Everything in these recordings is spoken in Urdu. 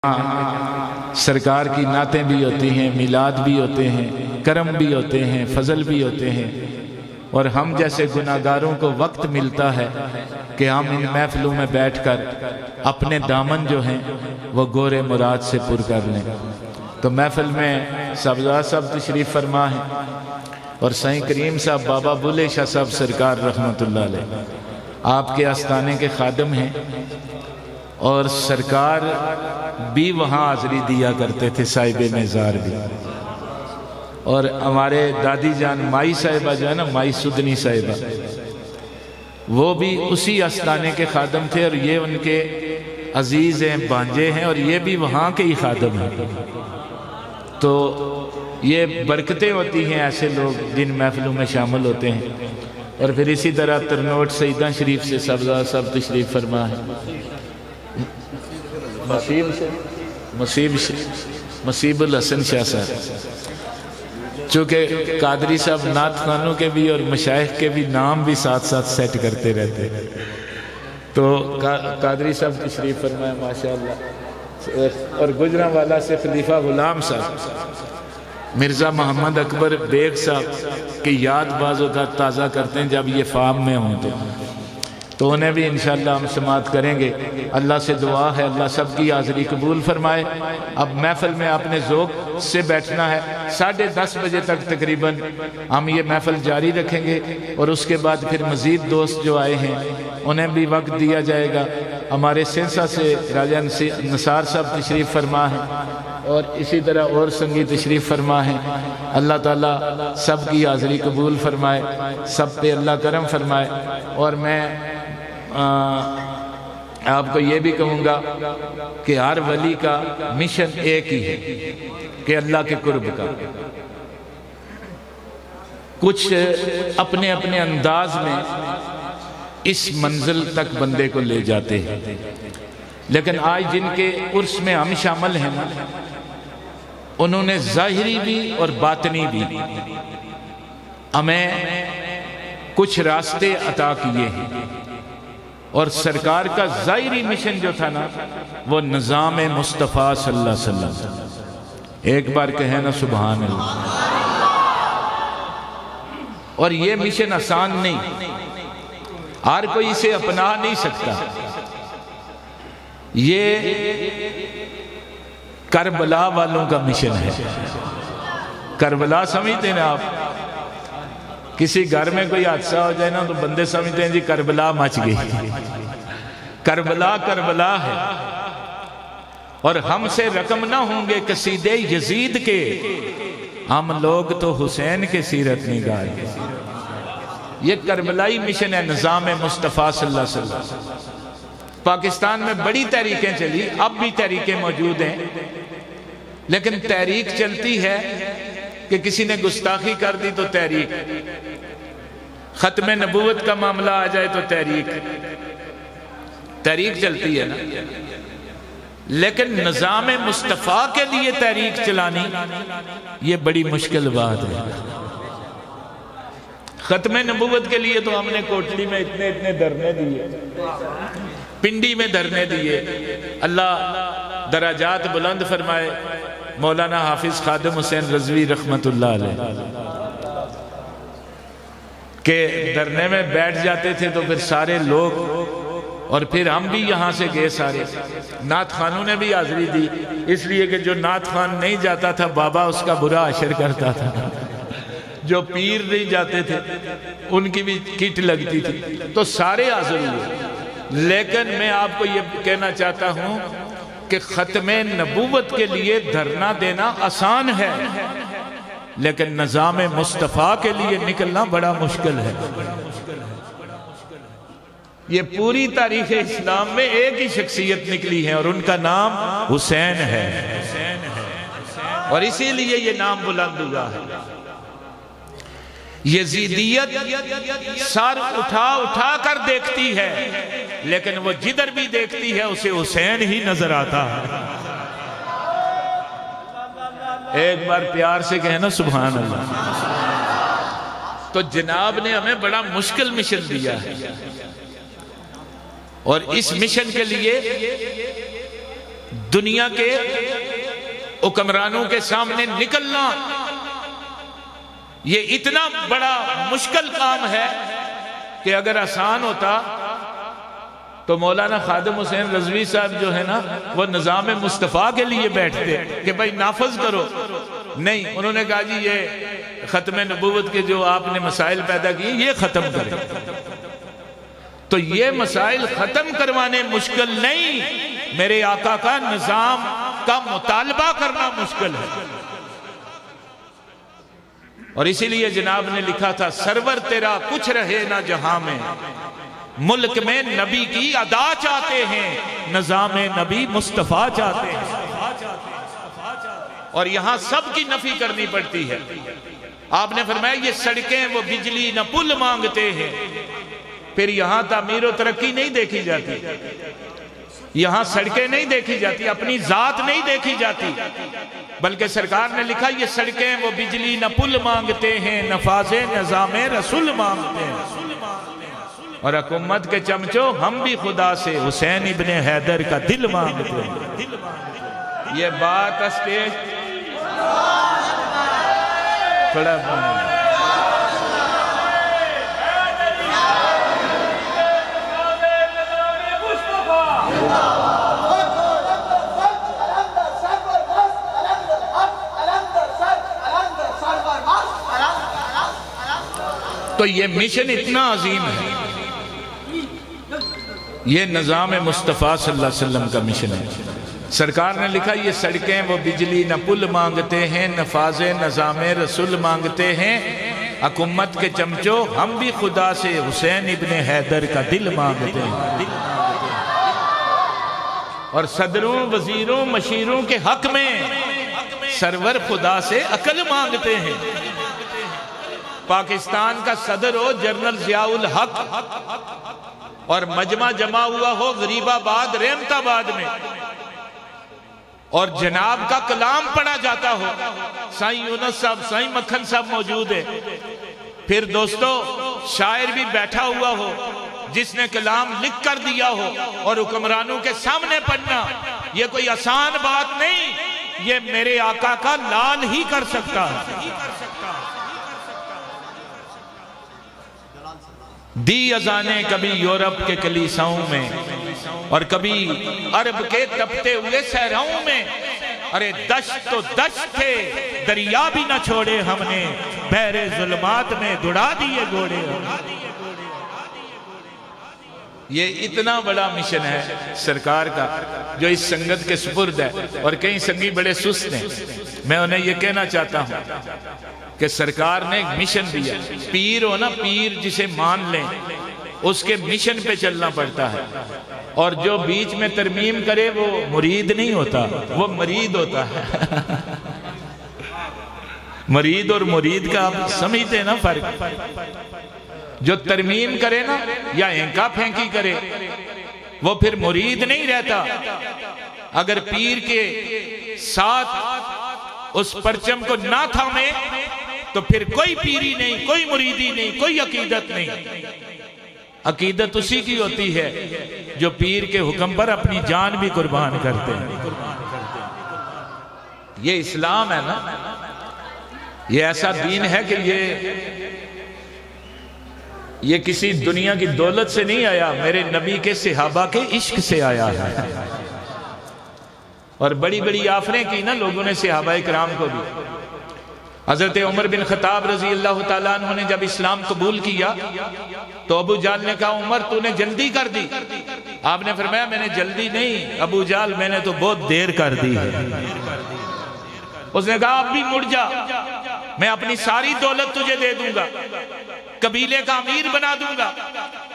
جہاں سرکار کی نعتیں بھی ہوتی ہیں، میلاد بھی ہوتے ہیں، کرم بھی ہوتے ہیں، فضل بھی ہوتے ہیں، اور ہم جیسے گناہگاروں کو وقت ملتا ہے کہ ہم ان محفلوں میں بیٹھ کر اپنے دامن جو ہیں وہ گورے مراد سے پر کر لیں۔ تو محفل میں صاحبزادہ صاحب تشریف فرما ہیں اور سائیں کریم صاحب بابا بلے شاہ صاحب سرکار رحمت اللہ علیہ آپ کے آستانے کے خادم ہیں، اور سرکار بھی وہاں حاضری دیا کرتے تھے، صاحب مزار بھی، اور ہمارے دادی جان مائی صاحبہ جو ہے نا، مائی سدنی صاحبہ، وہ بھی اسی آستانے کے خادم تھے، اور یہ ان کے عزیز ہیں، بانجے ہیں، اور یہ بھی وہاں کے ہی خادم ہیں۔ تو یہ برکتیں ہوتی ہیں ایسے لوگ جن محفلوں میں شامل ہوتے ہیں۔ اور پھر اسی طرح ترنوٹ سیدہ شریف سے صاحبزادہ صاحب تشریف فرما ہے، مصیب الحسن شاہ صاحب، چونکہ قادری صاحب نعت خوانوں کے بھی اور مشائخ کے بھی نام بھی ساتھ ساتھ سیٹ کرتے رہتے ہیں، تو قادری صاحب تشریف فرمائے ماشاءاللہ۔ اور گجرانوالہ سے خلیفہ غلام صاحب، مرزا محمد اکبر بیگ صاحب کی یاد بعض اوقات تازہ کرتے ہیں جب یہ فارم میں ہوں تو انہیں بھی انشاءاللہ ہم سماعت کریں گے۔ اللہ سے دعا ہے اللہ سب کی حاضری قبول فرمائے۔ اب محفل میں آپ نے ذوق سے بیٹھنا ہے، 10:30 بجے تک تقریباً ہم یہ محفل جاری رکھیں گے، اور اس کے بعد پھر مزید دوست جو آئے ہیں انہیں بھی وقت دیا جائے گا۔ ہمارے سینسا سے راجہ نثار صاحب تشریف فرما ہیں، اور اسی طرح اور سنگی تشریف فرما ہیں۔ اللہ تعالیٰ سب کی حاضری قبول فرمائے، سب پہ اللہ کرم فرمائے۔ اور میں آپ کو یہ بھی کہوں گا کہ ہر ولی کا مشن ایک ہی ہے کہ اللہ کے قرب کا۔ کچھ اپنے اپنے انداز میں اس منزل تک بندے کو لے جاتے ہیں، لیکن آج جن کے عرس میں ہم شامل ہیں انہوں نے ظاہری بھی اور باطنی بھی ہمیں کچھ راستے عطا کیے ہیں، اور سرکار کا ظاہری مشن جو تھا نا وہ نظام مصطفیٰ صلی اللہ علیہ وسلم، ایک بار کہیں نا سبحان اللہ۔ اور یہ مشن آسان نہیں، ہر کوئی اسے اپنا نہیں سکتا۔ یہ کربلا والوں کا مشن ہے۔ کربلا سمجھتے ہیں آپ؟ کسی گھر میں کوئی حادثہ ہو جائے نا تو بندے سمجھتے ہیں جی کربلا مچ گئی۔ کربلا کربلا ہے، اور ہم سے رقم نہ ہوں گے قصیدے یزید کے، ہم لوگ تو حسین کے سیرت نگاہ گے۔ یہ کربلائی مشن ہے نظام مصطفیٰ صلی اللہ علیہ وسلم۔ پاکستان میں بڑی تحریکیں چلی، اب بھی تحریکیں موجود ہیں، لیکن تحریک چلتی ہے کہ کسی نے گستاخی کر دی تو تحریک، ختم نبوت کا معاملہ آ جائے تو تحریک چلتی ہے نا، لیکن نظام مصطفیٰ کے لیے تحریک چلانی یہ بڑی مشکل بات ہے۔ ختم نبوت کے لیے تو ہم نے کوٹلی میں اتنے دھرنے دیے، پنڈی میں دھرنے دیے۔ اللہ درجات بلند فرمائے مولانا حافظ خادم حسین رضوی رحمت اللہ علیہ، کہ دھرنے میں بیٹھ جاتے تھے تو پھر سارے لوگ، اور پھر ہم بھی یہاں سے گئے سارے، نعت خوانوں نے بھی حاضری دی، اس لیے کہ جو نعت خوان نہیں جاتا تھا بابا اس کا برا عشر کرتا تھا، جو پیر نہیں جاتے تھے ان کی بھی کٹ لگتی تھی، تو سارے حاضر ہوئے۔ لیکن میں آپ کو یہ کہنا چاہتا ہوں کہ ختم نبوت کے لیے دھرنا دینا آسان ہے، لیکن نظام مصطفیٰ کے لیے نکلنا بڑا مشکل ہے۔ یہ پوری تاریخ اسلام میں ایک ہی شخصیت نکلی ہے اور ان کا نام حسین ہے، اور اسی لیے یہ نام بلند ہوا ہے۔ یزیدیت سر اٹھا اٹھا کر دیکھتی ہے، لیکن وہ جدھر بھی دیکھتی ہے اسے حسین ہی نظر آتا ہے۔ ایک بار پیار سے کہنا سبحان اللہ۔ تو جناب نے ہمیں بڑا مشکل مشن دیا ہے، اور اس مشن کے لیے دنیا کے حکمرانوں کے سامنے نکلنا یہ اتنا بڑا مشکل کام ہے کہ اگر آسان ہوتا تو مولانا خادم حسین رضوی صاحب جو ہے نا وہ نظام مصطفیٰ کے لیے بیٹھتے کہ بھائی نافذ کرو. نہیں، انہوں نے کہا جی یہ ختم نبوت کے جو آپ نے مسائل پیدا کیے یہ ختم کریں. تو یہ مسائل ختم کروانے مشکل نہیں، میرے آقا کا نظام کا مطالبہ کرنا مشکل ہے. اور اسی لیے جناب نے لکھا تھا سرور تیرا کچھ رہے نہ جہاں میں، ملک میں نبی کی ادا چاہتے ہیں، نظام نبی مصطفیٰ چاہتے ہیں. اور یہاں سب کی نفی کرنی پڑتی ہے. آپ نے فرمایا یہ سڑکیں وہ بجلی نہ پل مانگتے ہیں. پھر یہاں تعمیر و ترقی نہیں دیکھی جاتی، یہاں سڑکیں نہیں دیکھی جاتی، اپنی ذات نہیں دیکھی جاتی، بلکہ سرکار نے لکھا یہ سڑکیں وہ بجلی نہ پل مانگتے ہیں، نفاذ نظام رسول مانگتے ہیں. اور حکومت کے چمچوں ہم بھی خدا سے حسین ابن حیدر کا دل مانگتے ہیں. یہ بات اسٹیج تھوڑا تو یہ مشن اتنا عظیم ہے، یہ نظام مصطفیٰ صلی اللہ علیہ وسلم کا مشن ہے. سرکار نے لکھا یہ سڑکیں وہ بجلی نہ پل مانگتے ہیں، نفاذ نظام رسول مانگتے ہیں، حکومت کے چمچوں ہم بھی خدا سے حسین ابن حیدر کا دل مانگتے ہیں. اور صدروں وزیروں مشیروں کے حق میں سرور خدا سے عقل مانگتے ہیں. پاکستان کا صدر ہو جنرل ضیاء الحق اور مجمع جمع ہوا ہو غریب آباد رحمت آباد میں، اور جناب کا کلام پڑھا جاتا ہو، سائیں یونس صاحب سائیں مکھن صاحب موجود ہے، پھر دوستو شاعر بھی بیٹھا ہوا ہو جس نے کلام لکھ کر دیا ہو، اور حکمرانوں کے سامنے پڑھنا یہ کوئی آسان بات نہیں، یہ میرے آقا کا لال ہی کر سکتا ہے. دی اذانیں کبھی یورپ کے کلیساؤں میں اور کبھی عرب کے تپتے ہوئے صحراؤں میں. ارے دشت تو دشت تھے، دریا بھی نہ چھوڑے ہم نے، بحر ظلمات میں دوڑا دیے گھوڑے. یہ اتنا بڑا مشن ہے سرکار کا جو اس سنگت کے سپرد ہے. اور کئی سنگی بڑے سست ہیں، میں انہیں یہ کہنا چاہتا ہوں کہ سرکار نے ایک مشن دیا. پیر ہو نا، پیر جسے مان لیں اس کے مشن پہ چلنا پڑتا ہے. اور جو بیچ میں ترمیم کرے وہ مرید نہیں ہوتا، وہ مرید ہوتا ہے. مرید اور مرید کا آپ سمجھتے ہیں نا فرق. جو ترمیم کرے نا یا ہنکا پھینکی کرے وہ پھر مرید نہیں رہتا. اگر پیر کے ساتھ اس پرچم کو نہ تھامے تو پھر کوئی پیری نہیں، کوئی مریدی نہیں، کوئی عقیدت نہیں. عقیدت اسی کی ہوتی ہے جو پیر کے حکم پر اپنی جان بھی قربان کرتے ہیں. یہ اسلام ہے نا، یہ ایسا دین ہے کہ یہ کسی دنیا کی دولت سے نہیں آیا، میرے نبی کے صحابہ کے عشق سے آیا ہے. اور بڑی بڑی آفریں کی نا لوگوں نے صحابہ کرام کو بھی. حضرت عمر بن خطاب رضی اللہ تعالیٰ عنہ نے جب اسلام قبول کیا تو ابو جہل نے کہا عمر تو نے جلدی کر دی. آپ نے فرمایا میں نے جلدی نہیں ابو جہل، میں نے تو بہت دیر کر دی ہے. اس نے کہا اب بھی مڑ جا، میں اپنی ساری دولت تجھے دے دوں گا، قبیلے کا امیر بنا دوں گا.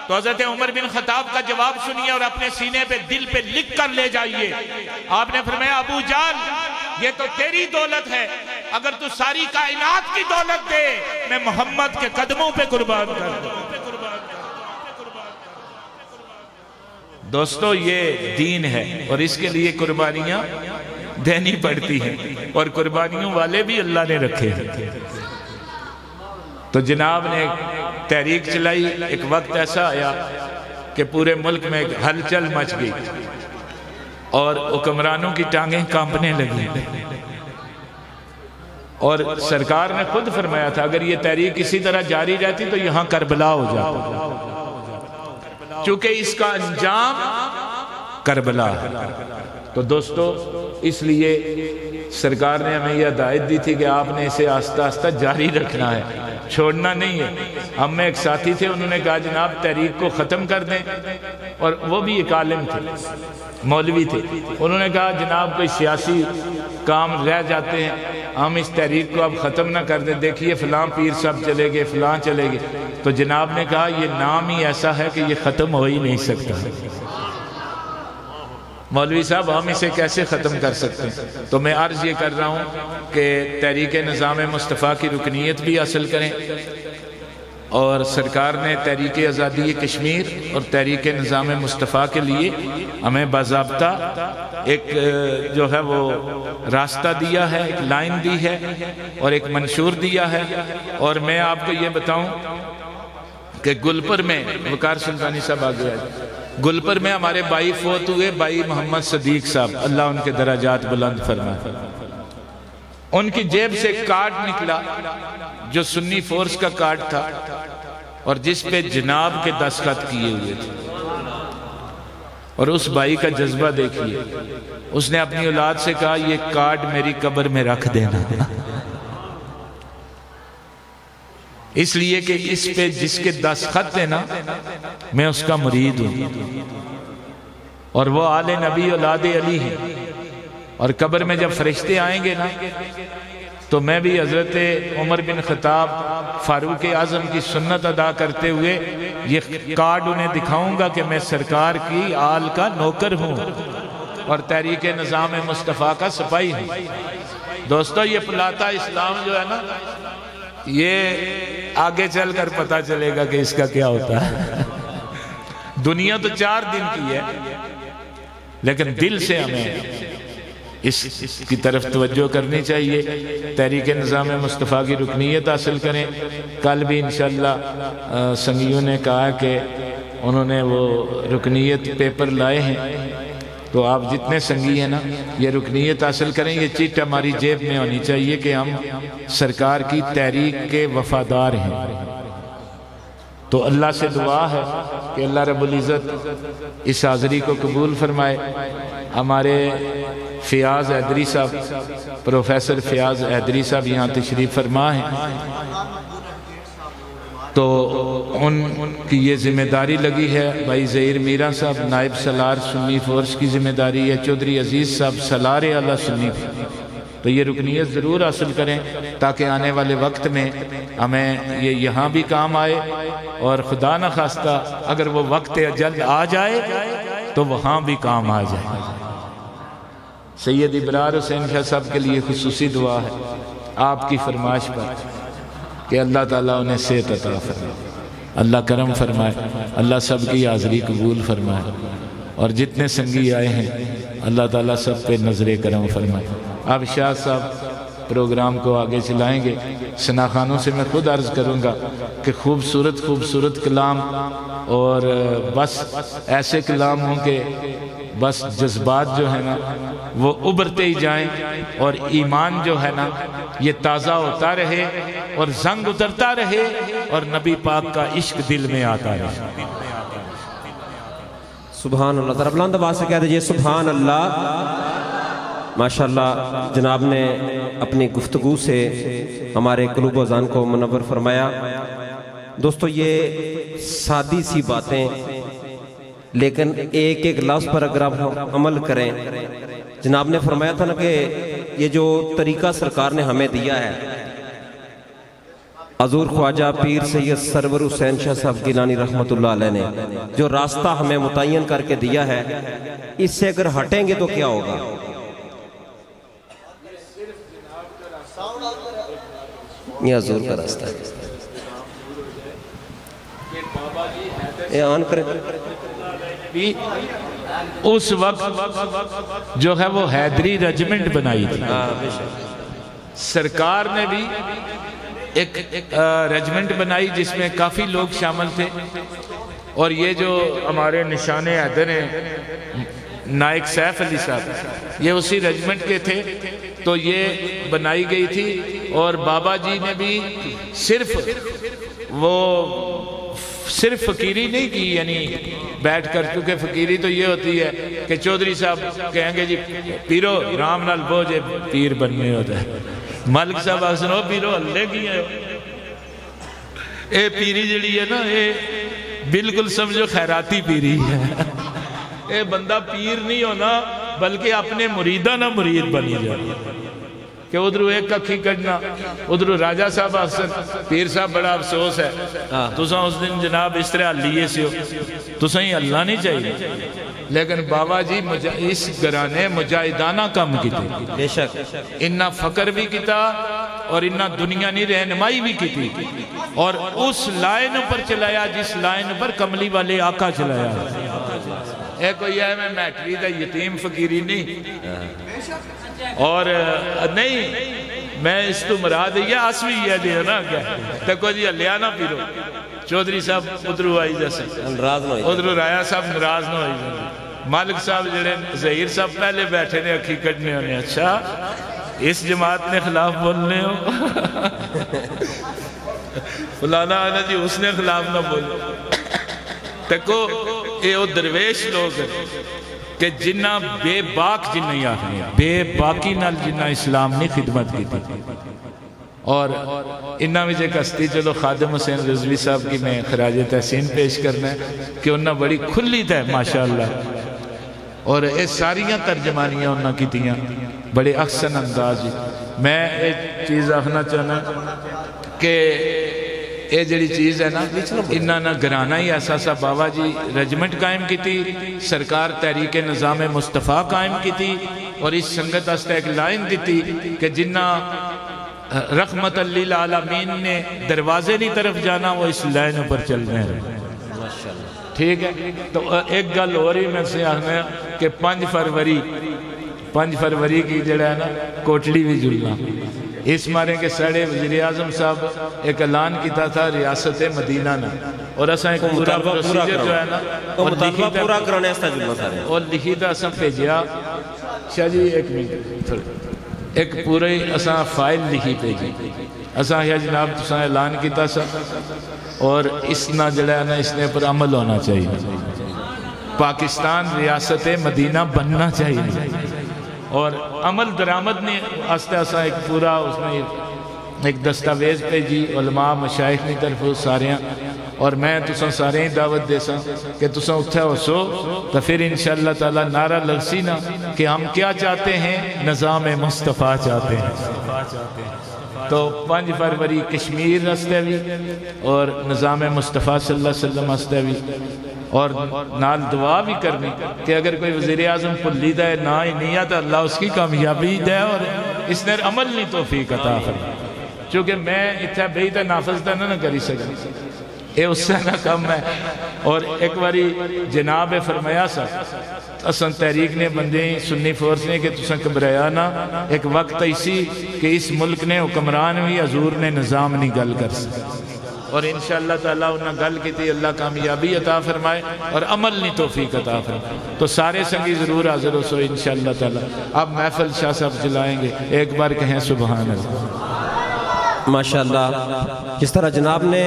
تو حضرت عمر بن خطاب کا جواب سنیے اور اپنے سینے پہ دل پہ لکھ کر لے جائیے. آپ نے فرمایا ابو جہل یہ تو تیری دولت ہے، اگر تو ساری کائنات کی دولت دے میں محمد کے قدموں پہ قربان کر دوں. دوستو یہ دین ہے اور اس کے لیے قربانیاں دینی پڑتی ہیں، اور قربانیوں والے بھی اللہ نے رکھے ہیں. تو جناب نے ایک تحریک چلائی. ایک وقت ایسا آیا کہ پورے ملک میں ایک ہلچل مچ گئی. اور حکمرانوں کی ٹانگیں کانپنے لگی، اور سرکار نے خود فرمایا تھا اگر یہ تحریک اسی طرح جاری رہتی تو یہاں کربلا ہو جاتا، چونکہ اس کا انجام کربلا ہے۔ تو دوستو اس لیے سرکار نے ہمیں یہ ہدایت دی تھی کہ آپ نے اسے آہستہ آہستہ جاری رکھنا ہے، چھوڑنا نہیں ہے۔ ہم میں ایک ساتھی تھے، انہوں نے کہا جناب تحریک کو ختم کر دیں، اور وہ بھی ایک عالم تھے، مولوی تھے، انہوں نے کہا جناب کوئی سیاسی کام رہ جاتے ہیں، ہم اس تحریک کو اب ختم نہ کر دیں، دیکھیے فلاں پیر صاحب چلے گئے، فلاں چلے گئے۔ تو جناب نے کہا یہ نام ہی ایسا ہے کہ یہ ختم ہو ہی نہیں سکتا، مولوی صاحب ہم اسے کیسے ختم کر سکتے ہیں؟ تو میں عرض یہ کر رہا ہوں کہ تحریک نظام مصطفیٰ کی رکنیت بھی حاصل کریں، اور سرکار نے تحریک آزادی کشمیر اور تحریک نظام مصطفیٰ کے لیے ہمیں باضابطہ ایک جو ہے وہ راستہ دیا ہے، ایک لائن دی ہے اور ایک منشور دیا ہے۔ اور میں آپ کو یہ بتاؤں کہ گلپر میں وقار سلطانی صاحب آگے آئے، گلپر میں ہمارے بھائی فوت ہوئے، بھائی محمد صدیق صاحب، اللہ ان کے درجات بلند فرمائے۔ ان کی جیب سے کارڈ نکلا جو سنی فورس کا کارڈ تھا، اور جس پہ جناب کے دستخط کیے ہوئے تھے، اور اس بھائی کا جذبہ دیکھیے، اس نے اپنی اولاد سے کہا یہ کارڈ میری قبر میں رکھ دینا، اس لیے کہ اس پہ جس کے دستخط ہے نا میں اس کا مرید ہوں، اور وہ آل نبی اولاد علی ہیں، اور قبر میں جب فرشتے آئیں گے نا تو میں بھی حضرت عمر بن خطاب فاروق اعظم کی سنت ادا کرتے ہوئے یہ کارڈ انہیں دکھاؤں گا کہ میں سرکار کی آل کا نوکر ہوں اور تحریک نظام مصطفیٰ کا سپاہی ہوں۔ دوستو یہ پلاتا اسلام جو ہے نا، یہ آگے چل کر پتہ چلے گا کہ اس کا کیا ہوتا ہے۔ دنیا تو 4 دن کی ہے، لیکن دل سے ہمیں اس کی طرف توجہ کرنی چاہیے۔ تحریک نظام مصطفیٰ کی رکنیت حاصل کریں۔ کل بھی انشاءاللہ سنگیوں نے کہا کہ انہوں نے وہ رکنیت پیپر لائے ہیں، تو آپ جتنے سنگی ہیں نا یہ رکنیت حاصل کریں، یہ چٹ ہماری جیب میں ہونی چاہیے کہ ہم سرکار کی تحریک کے وفادار ہیں۔ تو اللہ سے دعا ہے کہ اللہ رب العزت اس حاضری کو قبول فرمائے۔ ہمارے فیاض حیدری صاحب، پروفیسر فیاض حیدری صاحب یہاں تشریف فرما ہیں، تو ان کی یہ ذمہ داری لگی ہے۔ بھائی ظہیر میرا صاحب نائب سالار سنی فورس کی ذمہ داری ہے، چودھری عزیز صاحب سالار اعلیٰ سنی، تو یہ رکنیت ضرور حاصل کریں تاکہ آنے والے وقت میں ہمیں یہ یہاں بھی کام آئے، اور خدا نہ خواستہ اگر وہ وقت جلد آ جائے تو وہاں بھی کام آ جائے۔ سید ابرار حسین شاہ صاحب کے لیے خصوصی دعا ہے آپ کی فرمائش پر کہ اللہ تعالیٰ انہیں صحت عطا فرمائے، اللہ کرم فرمائے، اللہ سب کی حاضری قبول فرمائے، اور جتنے سنگی آئے ہیں اللہ تعالیٰ سب پہ نظر کرم فرمائے۔ اب شاہ صاحب پروگرام کو آگے چلائیں گے۔ سناخانوں سے میں خود عرض کروں گا کہ خوبصورت کلام، اور بس ایسے کلام ہوں کہ بس جذبات جو ہے نا وہ ابھرتے ہی جائیں، اور ایمان جو ہے نا یہ تازہ ہوتا رہے اور زنگ اترتا رہے، اور نبی پاک کا عشق دل میں آتا رہے۔ سبحان اللہ، ذرا بلند آواز سے کہہ دیجئے سبحان اللہ۔ ماشاءاللہ جناب نے اپنی گفتگو سے ہمارے قلوب و ذہن کو منور فرمایا۔ دوستو یہ سادی سی باتیں، لیکن ایک ایک لفظ پر اگر آپ عمل کریں، جناب نے فرمایا تھا نا کہ یہ جو طریقہ سرکار نے ہمیں دیا ہے، حضور خواجہ پیر سید سرور حسین شاہ صاحب گیلانی رحمت اللہ علیہ نے جو راستہ ہمیں متعین کر کے دیا ہے، اس سے اگر ہٹیں گے تو کیا ہوگا؟ یہ حضور کا راستہ ہے، یہ آن کریں۔ اس وقت جو ہے وہ حیدری ریجمنٹ بنائی تھی، سرکار نے بھی ایک ریجمنٹ بنائی جس میں کافی لوگ شامل تھے، اور یہ جو ہمارے نشان حیدر ہیں نائک سیف علی صاحب، یہ اسی ریجمنٹ کے تھے، تو یہ بنائی گئی تھی۔ اور بابا جی نے بھی صرف فقیری نہیں کی، یعنی بیٹھ کر، کیونکہ فقیری تو یہ ہوتی ہے کہ چودھری صاحب کہیں گے جی پیرو رام نال بوجھے پیر بننے ہوتا ہے، ملک صاحب آسنو پیرو اللہ کی ہے، اے پیری جڑی ہے نا، اے بالکل سمجھو خیراتی پیری ہے، اے بندہ پیر نہیں ہونا بلکہ اپنے مریدہ نہ مرید بنی جائے، کہ ادھرو ایک ککھی کڑنا، ادھرو راجہ صاحب آسن، پیر صاحب بڑا افسوس ہے، تساں اس دن جناب اس طرح لیے سے ہو، تساں ہی اللہ نہیں چاہیے، لیکن بابا جی اس گرانے مجاہدانہ کم کی تھی، بے شک انہا فقر بھی کیتا اور انہا دنیا نہیں رہنمائی بھی کی تھی، اور اس لائن پر چلایا جس لائن پر کملی والے آقا چلایا۔ ایک کوئی ہے میں میٹری دا یتیم فقیری نہیں، اور نہیں میں اس تو مراد یہ آسوی یہ دے نا کیا تکو جی اللہ نہ پیرو، چودھری صاحب ادھرو آئی جیسے ادھرو رایا صاحب نراز نہ ہوئی جیسے، مالک صاحب جڑے ظہیر صاحب پہلے بیٹھے نے اکھی کٹنے ہونے، اچھا اس جماعت نے خلاف بولنے ہو، فلانا آنا جی اس نے خلاف نہ بولنے، تکو اے او درویش لوگ کہ جنہ بے باک جنہ ہی آخری بے باکی نال جنہ اسلام نے خدمت کی تھی، اور انہا میں ایک ہستی چلو خادم حسین رضوی صاحب کی میں خراج تحسین پیش کرنا ہے کہ انہا بڑی کھلی تھا ماشاءاللہ، اور اے ساریاں ترجمانیاں انہا کی تھیاں بڑے احسن انداز۔ میں ایک چیز آخنا چاہنا کہ اے جڑی چیز ہے نا، انہا نا گرانا ہی ایسا سا بابا جی رجمنٹ قائم کی تھی، سرکار تحریک نظام مصطفیٰ قائم کی تھی، اور اس سنگت ہستے ایک لائن دی تھی کہ جنہ رحمت للعالمین نے دروازے نہیں طرف جانا وہ اس لائن پر چلنے ہیں، ٹھیک ہے۔ تو ایک گل ہو رہی میں سے آخنا ہے کہ 5 فروری کی جڑا ہے نا کوٹڑی بھی جلنا، اس مارے کے سڑے وزیر اعظم صاحب ایک اعلان کیتا تھا ریاست مدینہ نا، اور اساں ایک پورا پروسیجر جو ہے نا مطالبہ پورا کرانے استا جلنا سارے، اور لکھی تھا اساں بھیجیا، شاہ جی ایک منٹ ایک پورے اساں فائل لکھی بھیجی، اساں یا جناب تساں اعلان کیتا سا، اور اس نہ جڑا ہے نا اس نے پر عمل ہونا چاہیے، پاکستان ریاست مدینہ بننا چاہیے، اور عمل درآمد نے آستے آسا ایک پورا اس میں ایک دستاویز پہ جی علماء مشایخ نے طرف ساریاں، اور میں تساں سارے ہی دعوت دے ساں کہ تساں اتھا ہو سو تو پھر انشاءاللہ تعالیٰ نعرہ لگسی نا کہ ہم کیا چاہتے ہیں، نظام مصطفیٰ چاہتے ہیں۔ تو 5 فروری کشمیر رستے بھی اور نظام مصطفیٰ صلی اللہ علیہ وسلم رستے بھی، اور نال دعا بھی کرنی کہ اگر کوئی وزیر اعظم پلی دے نہ ہی نہیں آتا اللہ اس کی کامیابی دے، اور اس نے عمل نہیں توفیق عطا فرمائے، چونکہ میں اتھا بیتا نافذ نہ کری سکا، اے اس سے نہ کم ہے۔ اور ایک باری جناب فرمایا سا اسن تحریک نے بندے سنی فورس نے کہ تساں گھبرایا نہ، ایک وقت ایسی کہ اس ملک نے حکمران بھی حضور نے نظام نہیں گل کر سکا، اور انشاءاللہ تعالیٰ انہاں گل کی تھی اللہ کامیابی عطا فرمائے اور عمل نہیں توفیق عطا فرمائے۔ تو سارے سنگی ضرور حاضر ہو سو انشاءاللہ تعالیٰ۔ اب محفل شاہ صاحب جلائیں گے، ایک بار کہیں سبحان اللہ۔ ماشاءاللہ جس طرح جناب نے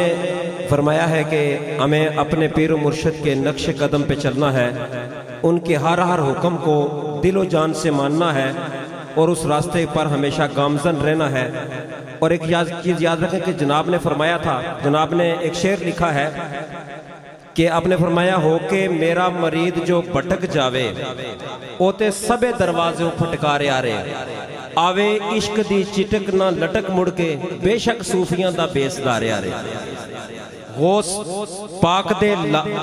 فرمایا ہے کہ ہمیں اپنے پیر و مرشد کے نقش قدم پہ چلنا ہے، ان کے ہر حکم کو دل و جان سے ماننا ہے، اور اس راستے پر ہمیشہ گامزن رہنا ہے۔ اور ایک چیز یاد رکھیں کہ جناب نے فرمایا تھا، جناب نے ایک شعر لکھا ہے کہ آپ نے فرمایا ہو کہ میرا مرید جو بھٹک جاوے اوتے سبے دروازے پھٹکارے آ رہے آوے عشق دی چٹک نہ لٹک مڑ کے بے شک صوفیاں دا بیس دارے آ رہے غوث پاک دے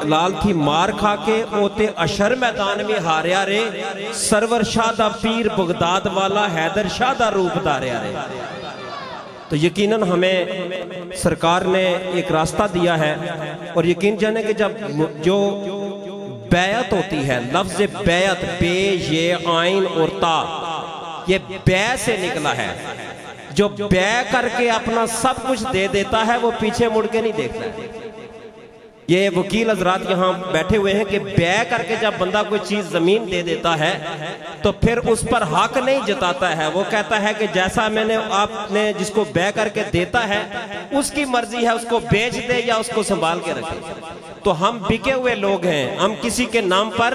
لال تھی مار کھا کے اوتے اشر میدان میں ہارے آ رہے سرور شاہ دا پیر بغداد والا حیدر شاہ دا روپ دارے آ رہے۔ تو یقیناً ہمیں سرکار نے ایک راستہ دیا ہے، اور یقین جانے کہ جب جو بیعت ہوتی ہے، لفظ بیعت بے یہ آئین اور تا یہ بے سے نکلا ہے، جو بے کر کے اپنا سب کچھ دے دیتا ہے وہ پیچھے مڑ کے نہیں دیکھتا ہے۔ یہ وکیل حضرات یہاں بیٹھے ہوئے ہیں کہ بے کر کے جب بندہ کوئی چیز زمین دے دیتا ہے تو پھر اس پر حق نہیں جتاتا ہے، وہ کہتا ہے کہ جیسا میں نے آپ نے جس کو بے کر کے دیتا ہے اس کی مرضی ہے، اس کو بیچ دے یا اس کو سنبھال کے رکھے۔ تو ہم بکے ہوئے لوگ ہیں، ہم کسی کے نام پر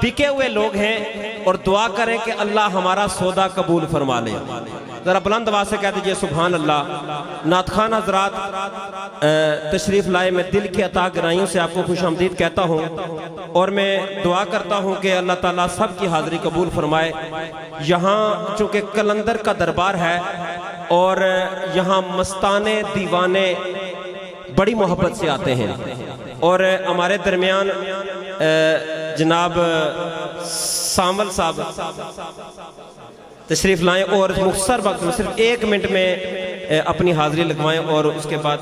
بکے ہوئے لوگ ہیں، اور دعا کریں کہ اللہ ہمارا سودا قبول فرما لے۔ ذرا بلند آواز سے کہہ دیجئے سبحان اللہ۔ نعت خوان حضرات تشریف لائے، میں دل کی عطا گرائیوں سے آپ کو خوش آمدید کہتا ہوں، اور میں دعا کرتا ہوں کہ اللہ تعالیٰ سب کی حاضری قبول فرمائے۔ یہاں چونکہ کلندر کا دربار ہے اور یہاں مستانے دیوانے بڑی محبت سے آتے ہیں، اور ہمارے درمیان جناب سامل صاحب تشریف لائیں اور مختصر وقت میں صرف 1 منٹ میں اپنی حاضری لگوائیں، اور اس کے بعد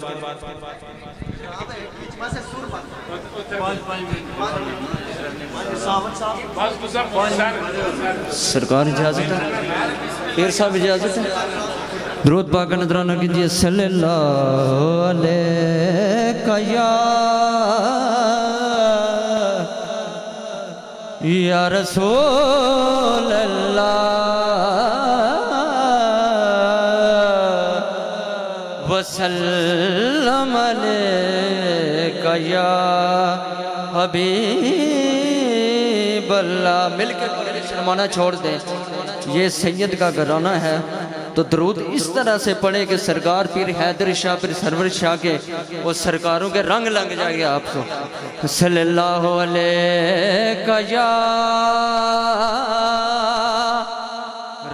سرکار اجازت ہے، پیر صاحب اجازت ہے، درود پاک نذرانہ کیجئے صلی اللہ علیہ یا رسول اللہ وسلم علیکہ یا حبیب اللہ۔ مل کے شرمانہ چھوڑ دیں، یہ سید کا گھرانہ ہے، تو درود اس طرح سے پڑھیں کہ سرکار پیر حیدر شاہ پیر سرور شاہ کے وہ سرکاروں کے رنگ لگ جائے گا آپ کو۔ صلی اللہ علیہ یا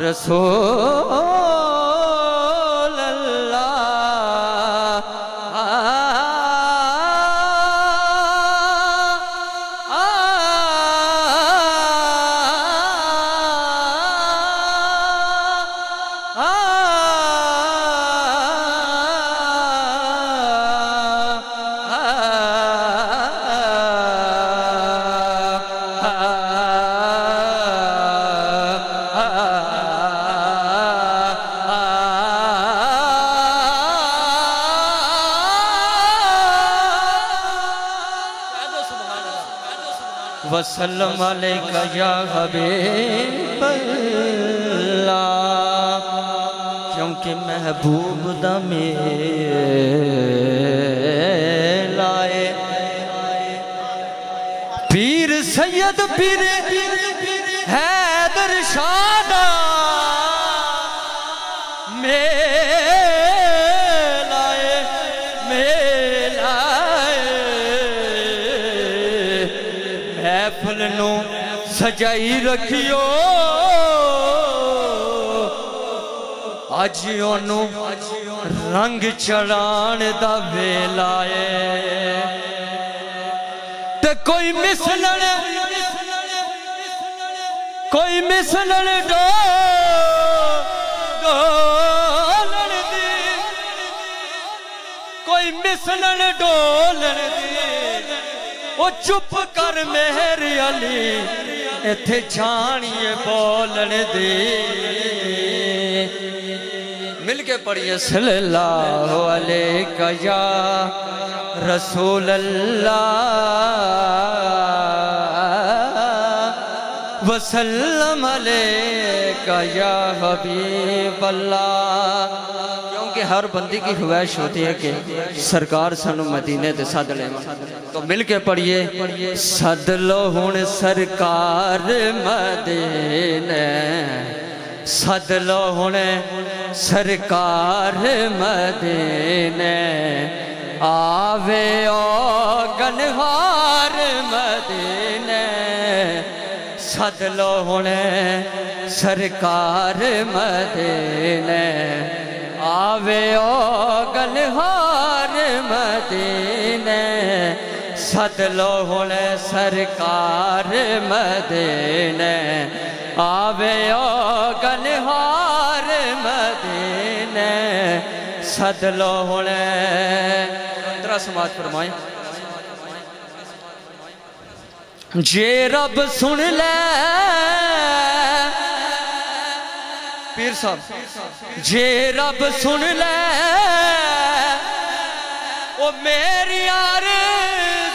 رسول وسلم علیکہ یا حبیب اللہ، کیونکہ محبوب دا لائے پیر سید پیر حیدر شاہ دا سجائی رکھیو آج انہوں رنگ چڑھان دا ویلا ہے، تے کوئی مثلن ڈولن دی، کوئی مثلن ڈولن دی، وہ چپ کر مہر علی ایتھے جانیے بولن دی۔ مل کے پڑھیے صلی اللہ علیہ یا رسول اللہ وسلم علیہ یا حبیب اللہ۔ کیونکہ ہر بندی کی خواہش ہوتی ہے کہ سرکار سنو مدینے تے سد لے، تو مل کے پڑھیے سد لو ہن سرکار مدینے، سد لو ہن سرکار مدینے، آوے او گنہار مدینے، سد لو ہن سرکار مدینے، آوے او گنہار مدینے، سد لو ہن سرکار مدینے، آوے او گنہار مدینے، سد لو ہن اندرہ سماعت فرمائیں۔ جے رب سن لے پیر صاحب، جے رب سن لے او میری عرض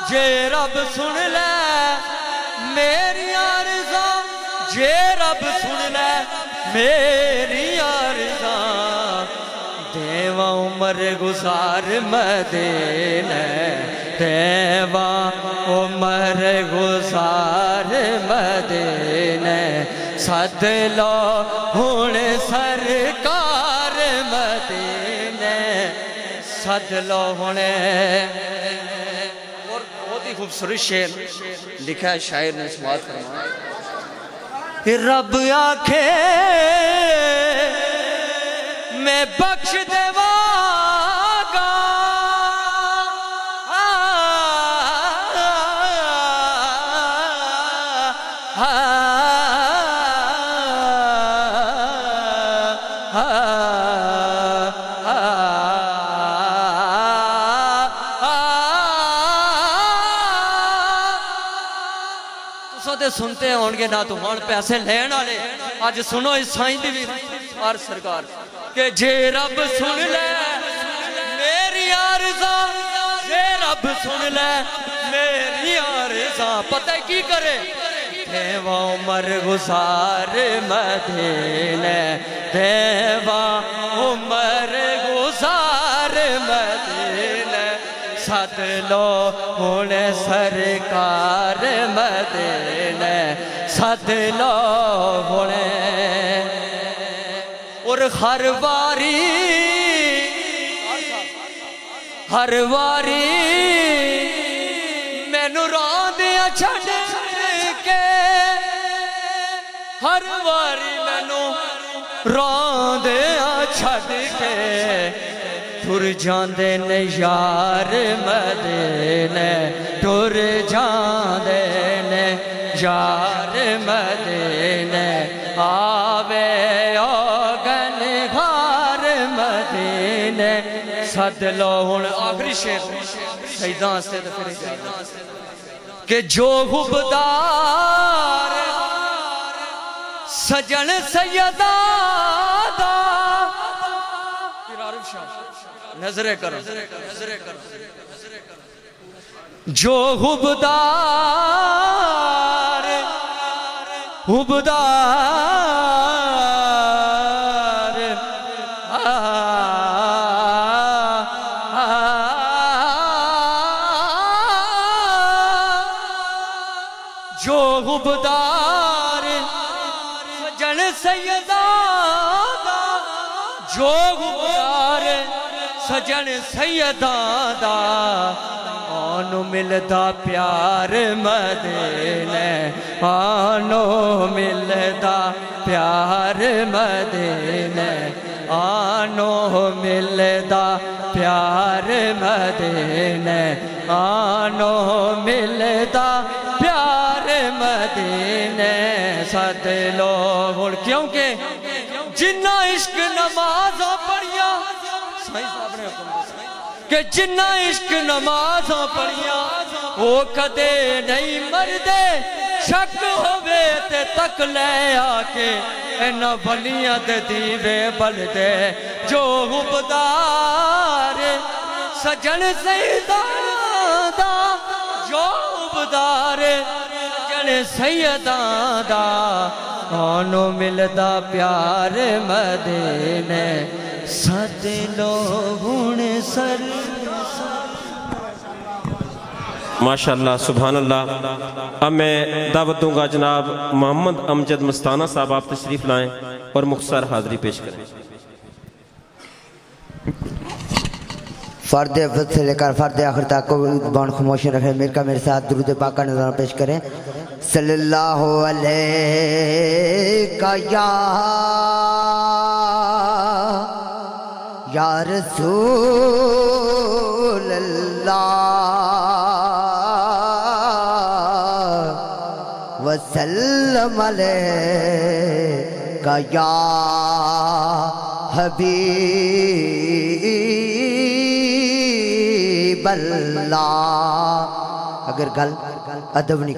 جے رب سن لے میری عرضاں جے رب سن لے میری عرضاں دیواں عمر گزار مدینے دیواں عمر گزار مدینے سد لو ہن سرکار مدینے سد لو ہن خوبصورت شعر لکھا ہے شاعر نے سماعت فرمایا کہ رب آکھے میں بخش دیواگا سنتے ہون گے نہ تو ہون پیسے لین والے آج سنو اس سائیں دی بھی اور سرکار کہ جے رب سن لے میری عرضاں جے رب سن لے میری عرضاں پتہ کی کرے دیواں عمر گزار مدینے دیواں عمر گزار مدینے سد لو ہن سرکار مدینے سد لو ہن اور ہر واری مینو راندیاں چھڈ کے ہر واری مینو راندیاں چھڈ کے ٹر جاندے نے یار مدینے ٹر جاندے نے یار مدینے آوے آگن غار مدینے سد لو ہن آخری شعر سیداں سے تو پھر کہ جو حبدار سجن سیدہ دا نظریں کرو جو حبدار جو حبدار سجن سیدہ دا جو حبدار سجن سیداں دا آنو ملدا پیار مدینے آنو ملدا پیار مدینے آنو ملدا پیار مدینے آنو ملدا پیار مدینے سد لو ہن کیونکہ جنہ عشق نمازاں پڑھیاں کہ جنہ عشق نمازاں پڑھیاں وہ کدے نہیں مردے شک ہوئے تے تک لے آکے اینا ولیاں دے دیوے بلدے جو حبدار سجن سیدہ دا جو حبدار سجن سیدہ دا آنو ملدا پیار مدینے سد لو ہن سر ماشاءاللہ سبحان اللہ اب میں دعوت دوں گا جناب محمد امجد مستانہ صاحب آپ تشریف لائیں اور مختصر حاضری پیش کریں فرد اول سے لے کر فرد آخر تک کو بان خاموشی رکھیں مل کر میرے ساتھ درود پاک کا نظرانہ پیش کریں صلی اللہ علیہ یا رسول اللہ وسلم علیہ یا حبیب اللہ. اگر گل ادب نہیں